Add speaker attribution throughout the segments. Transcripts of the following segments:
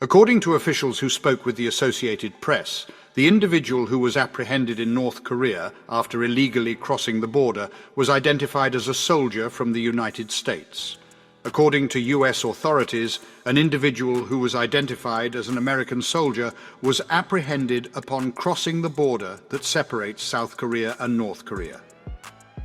Speaker 1: According to officials who spoke with the Associated Press, the individual who was apprehended in North Korea after illegally crossing the border was identified as a soldier from the United States. According to US authorities, an individual who was identified as an American soldier was apprehended upon crossing the border that separates South Korea and North Korea.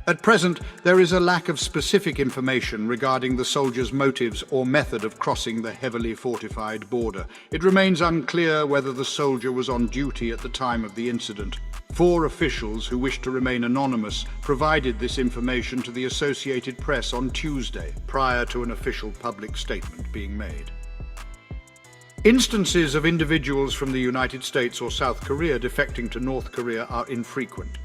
Speaker 1: At present, there is a lack of specific information regarding the soldier's motives or method of crossing the heavily fortified border. It remains unclear whether the soldier was on duty at the time of the incident. 4 officials who wished to remain anonymous provided this information to the Associated Press on Tuesday, prior to an official public statement being made. Instances of individuals from the United States or South Korea defecting to North Korea are infrequent.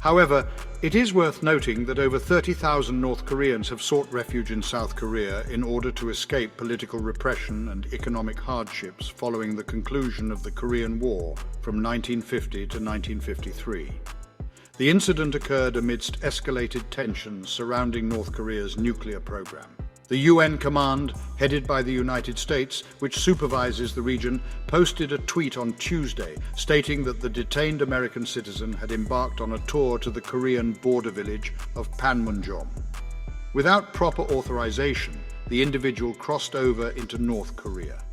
Speaker 1: However, it is worth noting that over 30,000 North Koreans have sought refuge in South Korea in order to escape political repression and economic hardships following the conclusion of the Korean War from 1950 to 1953. The incident occurred amidst escalated tensions surrounding North Korea's nuclear program. The UN command, headed by the United States, which supervises the region, posted a tweet on Tuesday stating that the detained American citizen had embarked on a tour to the Korean border village of Panmunjom. Without proper authorization, the individual crossed over into North Korea.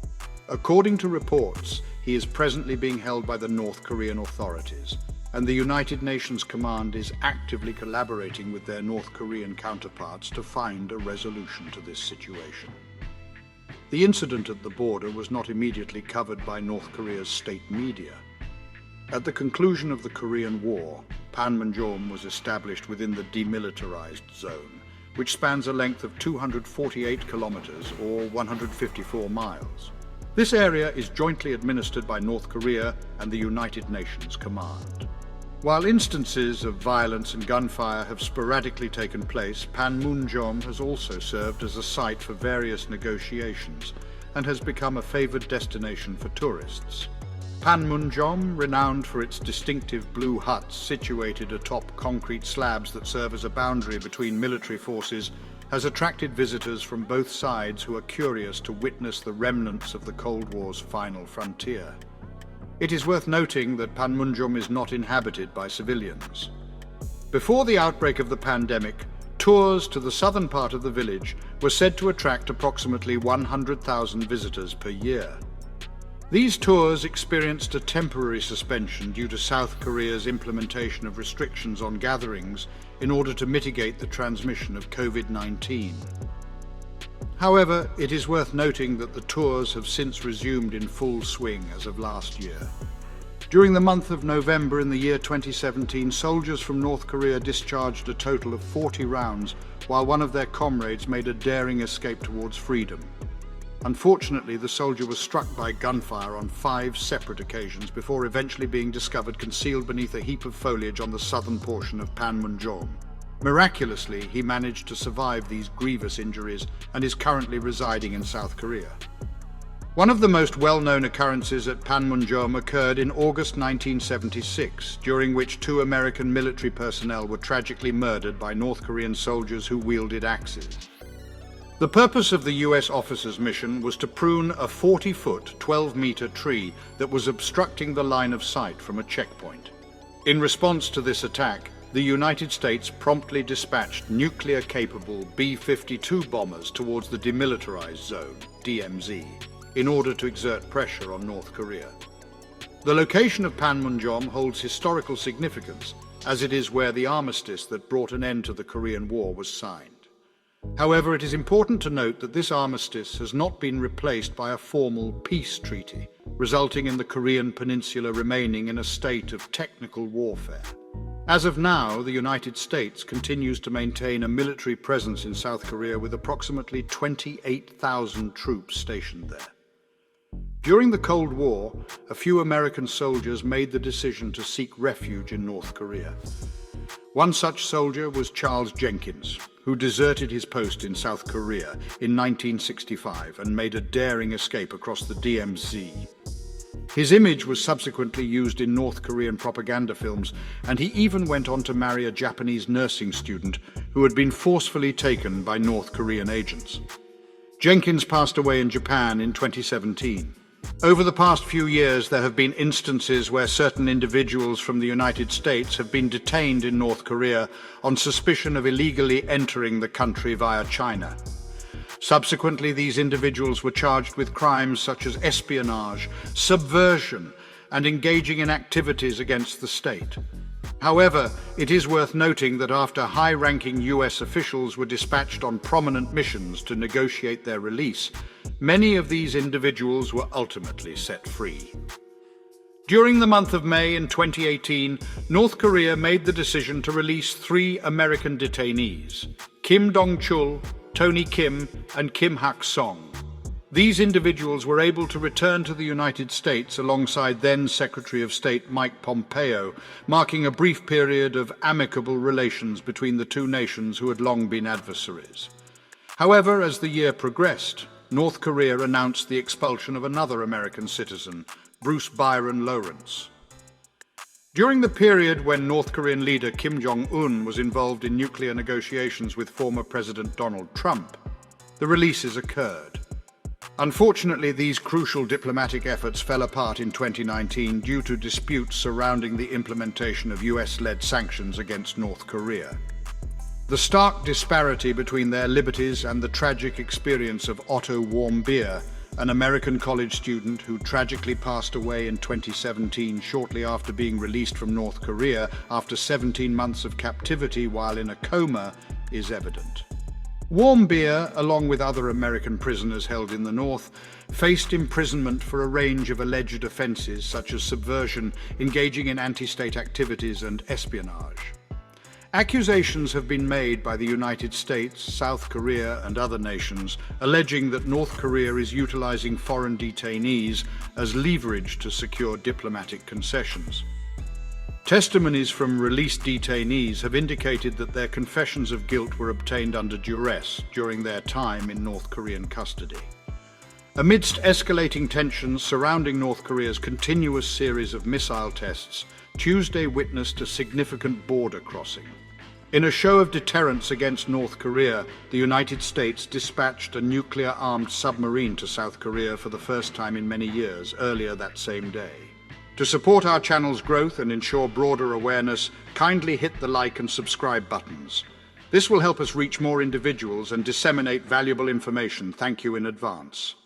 Speaker 1: According to reports, he is presently being held by the North Korean authorities, and the United Nations Command is actively collaborating with their North Korean counterparts to find a resolution to this situation. The incident at the border was not immediately covered by North Korea's state media. At the conclusion of the Korean War, Panmunjom was established within the demilitarized zone, which spans a length of 248 kilometers or 154 miles. This area is jointly administered by North Korea and the United Nations Command. While instances of violence and gunfire have sporadically taken place, Panmunjom has also served as a site for various negotiations and has become a favored destination for tourists. Panmunjom, renowned for its distinctive blue huts situated atop concrete slabs that serve as a boundary between military forces, has attracted visitors from both sides who are curious to witness the remnants of the Cold War's final frontier. It is worth noting that Panmunjom is not inhabited by civilians. Before the outbreak of the pandemic, tours to the southern part of the village were said to attract approximately 100,000 visitors per year. These tours experienced a temporary suspension due to South Korea's implementation of restrictions on gatherings in order to mitigate the transmission of COVID-19. However, it is worth noting that the tours have since resumed in full swing as of last year. During the month of November in the year 2017, soldiers from North Korea discharged a total of 40 rounds, while one of their comrades made a daring escape towards freedom. Unfortunately, the soldier was struck by gunfire on 5 separate occasions before eventually being discovered concealed beneath a heap of foliage on the southern portion of Panmunjom. Miraculously, he managed to survive these grievous injuries and is currently residing in South Korea. One of the most well-known occurrences at Panmunjom occurred in August 1976, during which 2 American military personnel were tragically murdered by North Korean soldiers who wielded axes. The purpose of the US officer's mission was to prune a 40-foot, 12-meter tree that was obstructing the line of sight from a checkpoint. In response to this attack, the United States promptly dispatched nuclear-capable B-52 bombers towards the Demilitarized Zone, DMZ, in order to exert pressure on North Korea. The location of Panmunjom holds historical significance, as it is where the armistice that brought an end to the Korean War was signed. However, it is important to note that this armistice has not been replaced by a formal peace treaty, resulting in the Korean peninsula remaining in a state of technical warfare. As of now, the United States continues to maintain a military presence in South Korea with approximately 28,000 troops stationed there. During the Cold War, a few American soldiers made the decision to seek refuge in North Korea. One such soldier was Charles Jenkins, who deserted his post in South Korea in 1965 and made a daring escape across the DMZ. His image was subsequently used in North Korean propaganda films, and he even went on to marry a Japanese nursing student who had been forcefully taken by North Korean agents. Jenkins passed away in Japan in 2017. Over the past few years, there have been instances where certain individuals from the United States have been detained in North Korea on suspicion of illegally entering the country via China. Subsequently, these individuals were charged with crimes such as espionage, subversion, and engaging in activities against the state. However, it is worth noting that after high-ranking US officials were dispatched on prominent missions to negotiate their release, many of these individuals were ultimately set free. During the month of May in 2018, North Korea made the decision to release 3 American detainees, Kim Dong-chul, Tony Kim, and Kim Hak-song. These individuals were able to return to the United States alongside then Secretary of State Mike Pompeo, marking a brief period of amicable relations between the two nations who had long been adversaries. However, as the year progressed, North Korea announced the expulsion of another American citizen, Bruce Byron Lawrence. During the period when North Korean leader Kim Jong-un was involved in nuclear negotiations with former President Donald Trump, the releases occurred. Unfortunately, these crucial diplomatic efforts fell apart in 2019 due to disputes surrounding the implementation of US-led sanctions against North Korea. The stark disparity between their liberties and the tragic experience of Otto Warmbier, an American college student who tragically passed away in 2017 shortly after being released from North Korea after 17 months of captivity while in a coma, is evident. Warmbier, along with other American prisoners held in the North, faced imprisonment for a range of alleged offences such as subversion, engaging in anti-state activities and espionage. Accusations have been made by the United States, South Korea and other nations alleging that North Korea is utilising foreign detainees as leverage to secure diplomatic concessions. Testimonies from released detainees have indicated that their confessions of guilt were obtained under duress during their time in North Korean custody. Amidst escalating tensions surrounding North Korea's continuous series of missile tests, Tuesday witnessed a significant border crossing. In a show of deterrence against North Korea, the United States dispatched a nuclear-armed submarine to South Korea for the first time in many years earlier that same day. To support our channel's growth and ensure broader awareness, kindly hit the like and subscribe buttons. This will help us reach more individuals and disseminate valuable information. Thank you in advance.